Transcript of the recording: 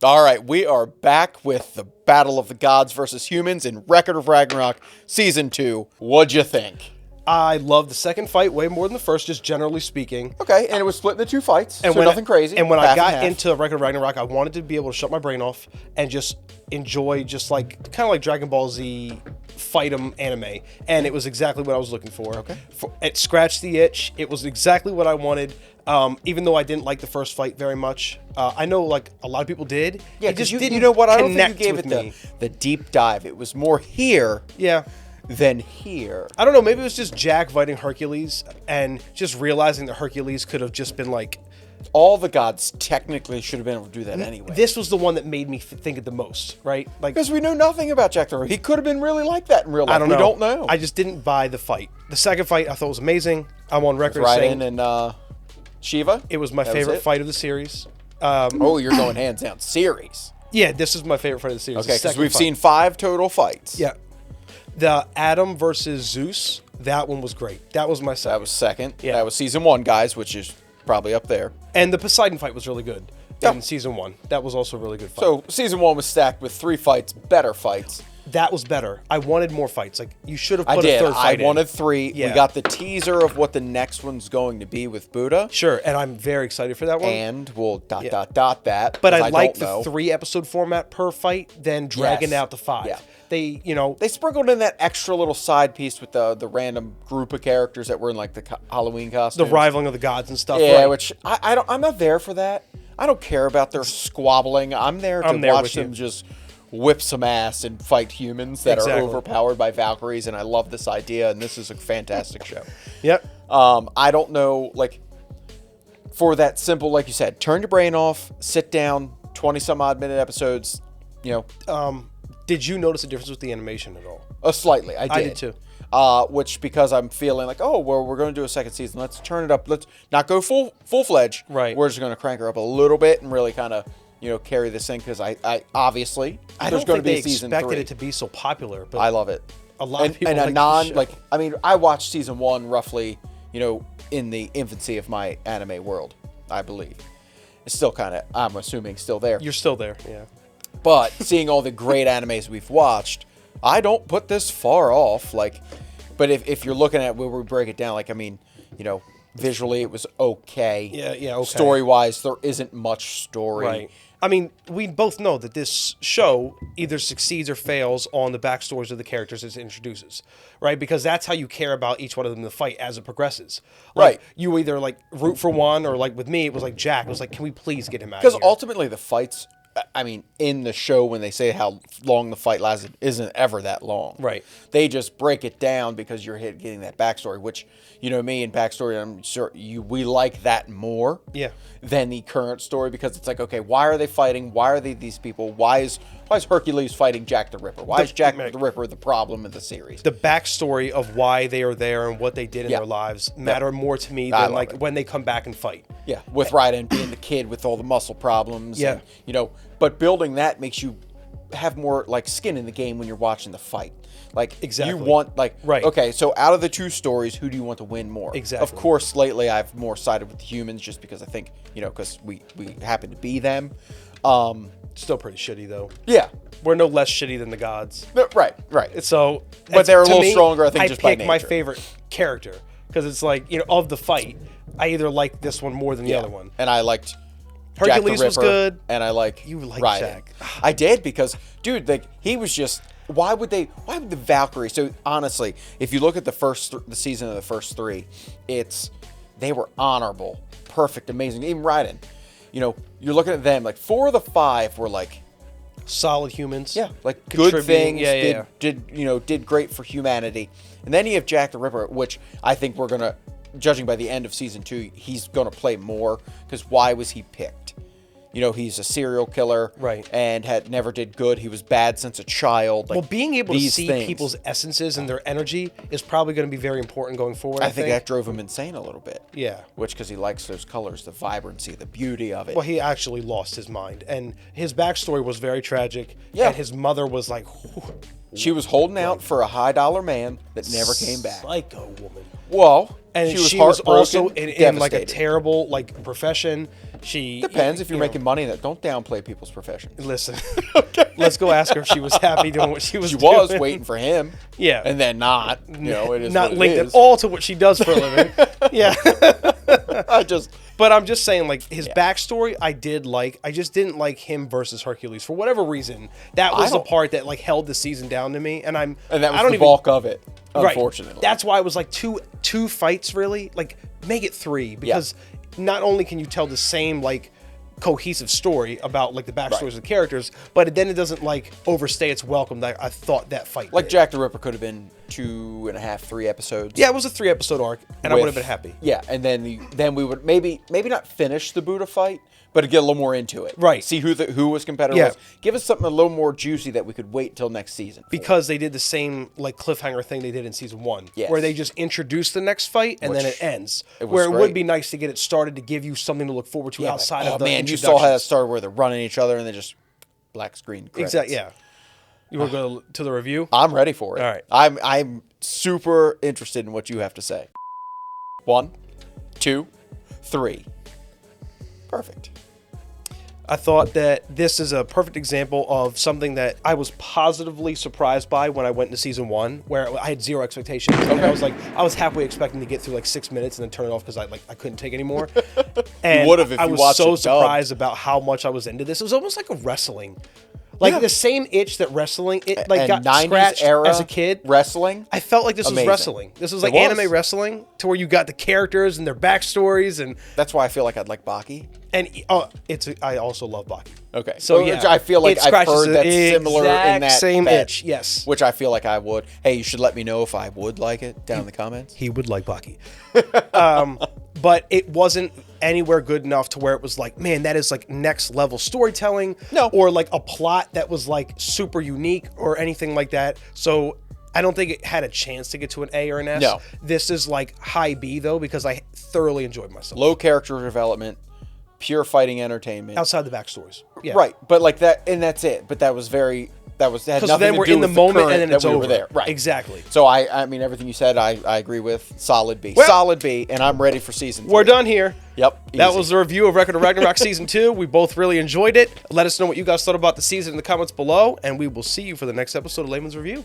All right, we are back with the Battle of the Gods versus Humans in Record of Ragnarok Season 2. What'd you think? I love the second fight way more than the first, just generally speaking. Okay, and it was split into 2 fights, And so when nothing crazy. And when half I got half. into Record of Ragnarok, I wanted to be able to shut my brain off and just enjoy kind of like Dragon Ball Z fight 'em anime. And it was exactly what I was looking for. Okay. It scratched the itch. It was exactly what I wanted. Even though I didn't like the first fight very much, I know like a lot of people did. Yeah, it just because didn't you know what? I don't think you connect gave with it me. the deep dive. It was more here Yeah. than here. I don't know. Maybe it was just Jack fighting Hercules and just realizing that Hercules could have just been like. All the gods technically should have been able to do that anyway. This was the one that made me think it the most, right? Like, Because we know nothing about Jack the Ripper. He could have been really like that in real life. I don't know. We don't know. I just didn't buy the fight. The second fight I thought was amazing. I'm on record Raiden saying and Shiva. it was my That favorite it? fight of the series. Oh, you're going hands down. Series. Yeah, this is my favorite fight of the series. Okay, the because second we've fight. seen 5 total fights. Yeah. The Adam versus Zeus, that one was great. That was my second. That was second. Yeah. That was season 1, guys, which is probably up there. And the Poseidon fight was really good Yeah. in season 1. That was also a really good fight. So season 1 was stacked with 3 fights, better fights. that was better. I wanted more fights. Like, you should have I put a did. third I fight in. wanted 3. Yeah. We got the teaser of what the next one's going to be with Buddha. Sure, and I'm very excited for that one. And we'll dot that. But 'cause I like don't the know. 3-episode format per fight, then dragging Yes. out to 5. Yeah. They They sprinkled in that extra little side piece with the random group of characters that were in like the Halloween the costumes. rivaling of the gods and stuff. Yeah, right. which I'm not there for that. I don't care about their squabbling. I'm there to I'm there watch with you. them just whip some ass and fight humans that Exactly. are overpowered by Valkyries, and I love this idea, and this is a fantastic show. Yep. I don't know, like, for that simple, like you said, turn your brain off, sit down, 20-some-odd minute episodes, you know. Did you notice a difference with the animation at all? Slightly, I did. I did too. Which, because I'm feeling like, oh, well, we're going to do a second season. Let's turn it up. Let's not go full-fledged. Right. We're just going to crank her up a little bit and really kind of, carry this thing, because I obviously, I there's don't going to think be they season expected 3. it to be so popular, but I love it. a lot of people and like the show. I watched season 1 roughly, in the infancy of my anime world, I believe. It's still kind of, I'm assuming, still there. You're still there, yeah. But seeing all the great animes we've watched, I don't put this far off. Like, but if you're looking at where we break it down, like, visually it was okay. Yeah, okay. Story-wise, there isn't much story. Right. I mean, we both know that this show either succeeds or fails on the backstories of the characters it introduces, right? Because that's how you care about each one of them in the fight as it progresses. Like, Right. You either, like, root for one, or, like, with me, it was like Jack. It was like, can we please get him out of Because here? ultimately the fights, in the show, when they say how long the fight lasted, isn't ever that long. Right. They just break it down because you're getting that backstory, which, me and backstory, I'm sure we like that more. Yeah. Than the current story, because it's like, okay, why are they fighting? Why are they these people? Why is Hercules fighting Jack the Ripper? Why is Jack the Ripper the problem in the series? The backstory of why they are there and what they did in Yeah. their lives matter more to me I than, love like, it. when they come back and fight. Yeah, with Raiden being the kid with all the muscle problems. Yeah. And, but building that makes you have more, like, skin in the game when you're watching the fight. Like, Exactly. you want, like, Right. okay, so out of the 2 stories, who do you want to win more? Exactly. Of course, lately I've more sided with the humans, just because I think, because we happen to be them. Still pretty shitty, though. Yeah. We're no less shitty than the gods. Right. So, But they're a to little me, stronger, I think, just by pick my nature. favorite character, because it's like, of the fight, I either like this one more than the other one. And I liked Hercules Jack the was Ripper, good. and I like You like Raiden. Jack. I did, because, dude, like, he was just. Why would the Valkyrie? So honestly, if you look at the season of the first 3, they were honorable, perfect, amazing. Even Raiden, you're looking at them, like 4 of the 5 were like Solid humans. like good Contributing. things. Yeah. Did great for humanity. And then you have Jack the Ripper, which I think we're gonna, judging by the end of season 2, he's gonna play more, because why was he picked? He's a serial killer, Right. And never did good. He was bad since a child. Like, Well, being able to these see things. people's essences and their energy is probably going to be very important going forward. I think that drove him insane a little bit. Yeah. Which, because he likes those colors, the vibrancy, the beauty of it. Well, he actually lost his mind, and his backstory was very tragic. Yeah. And his mother was like, She was holding out for a high-dollar man that never came back. psycho woman. Well, And she was she was also heartbroken, in like a devastated. terrible, like, profession. She Depends if you're you know, making money that don't downplay people's professions. Listen, let's go ask her if she was happy doing what she was She doing. was waiting for him. Yeah. And then not. You know, it is not what linked it at is. all to what she does for a living. Yeah. But I'm just saying, like, his backstory, I did like. I just didn't like him versus Hercules for whatever reason. That was the part that like held the season down to me, and that was the bulk of it. Right. Unfortunately, That's why it was like two fights really. Like, make it 3 because not only can you tell the same like cohesive story about like the backstories of the characters, but then it doesn't like overstay its welcome. That I thought that fight like did. Jack the Ripper could have been 2.5, 3 episodes. Yeah, it was a 3-episode arc, and I would have been happy. Yeah, and then we would maybe not finish the Buddha fight, but get a little more into it. Right. See who was competitive. Yeah. Was. Give us something a little more juicy that we could wait until next season. Because they did the same like cliffhanger thing they did in season 1, Yes. where they just introduce the next fight and then it ends. It was where it great. would be nice to get it started to give you something to look forward to outside of the man, you introductions. saw how that started where they're running each other and they just black screen credits. Exactly. Yeah. You want to go to the review? I'm ready for it. All right. I'm super interested in what you have to say. 1, 2, 3. Perfect. I thought that this is a perfect example of something that I was positively surprised by when I went into season 1, where I had zero expectations. And I was halfway expecting to get through like 6 minutes and then turn it off because I couldn't take anymore. And You would have if I you was watched so it dubbed. surprised about how much I was into this. It was almost like a wrestling. Like the same itch that wrestling got 90s scratched era as a kid. wrestling. I felt like this was Amazing. wrestling. This was like It was. anime wrestling, to where you got the characters and their backstories, and That's why I feel like I'd like Baki. I also love Baki. Okay. So Which yeah, I feel like it I've scratches heard the that's similar in exact that same that- itch. Yes, Which I feel like I would. Hey, you should let me know if I would like it down in the comments. he would like Baki. But it wasn't anywhere good enough to where it was like, man, that is like next level storytelling. No. Or like a plot that was like super unique or anything like that. So I don't think it had a chance to get to an A or an S. No. This is like high B though, because I thoroughly enjoyed myself. Low character development, pure fighting entertainment. Outside the backstories. Yeah. Right, but like that, and that's it. But that had Because nothing then to we're do in the with moment current and then it's that we over. were there. Right, Exactly. So I mean, everything you said, I agree with. Solid B. Well- Solid B, and I'm ready for season 3. We're done here. Yep. That easy. was the review of Record of Ragnarok Season 2. We both really enjoyed it. Let us know what you guys thought about the season in the comments below, and we will see you for the next episode of Layman's Review.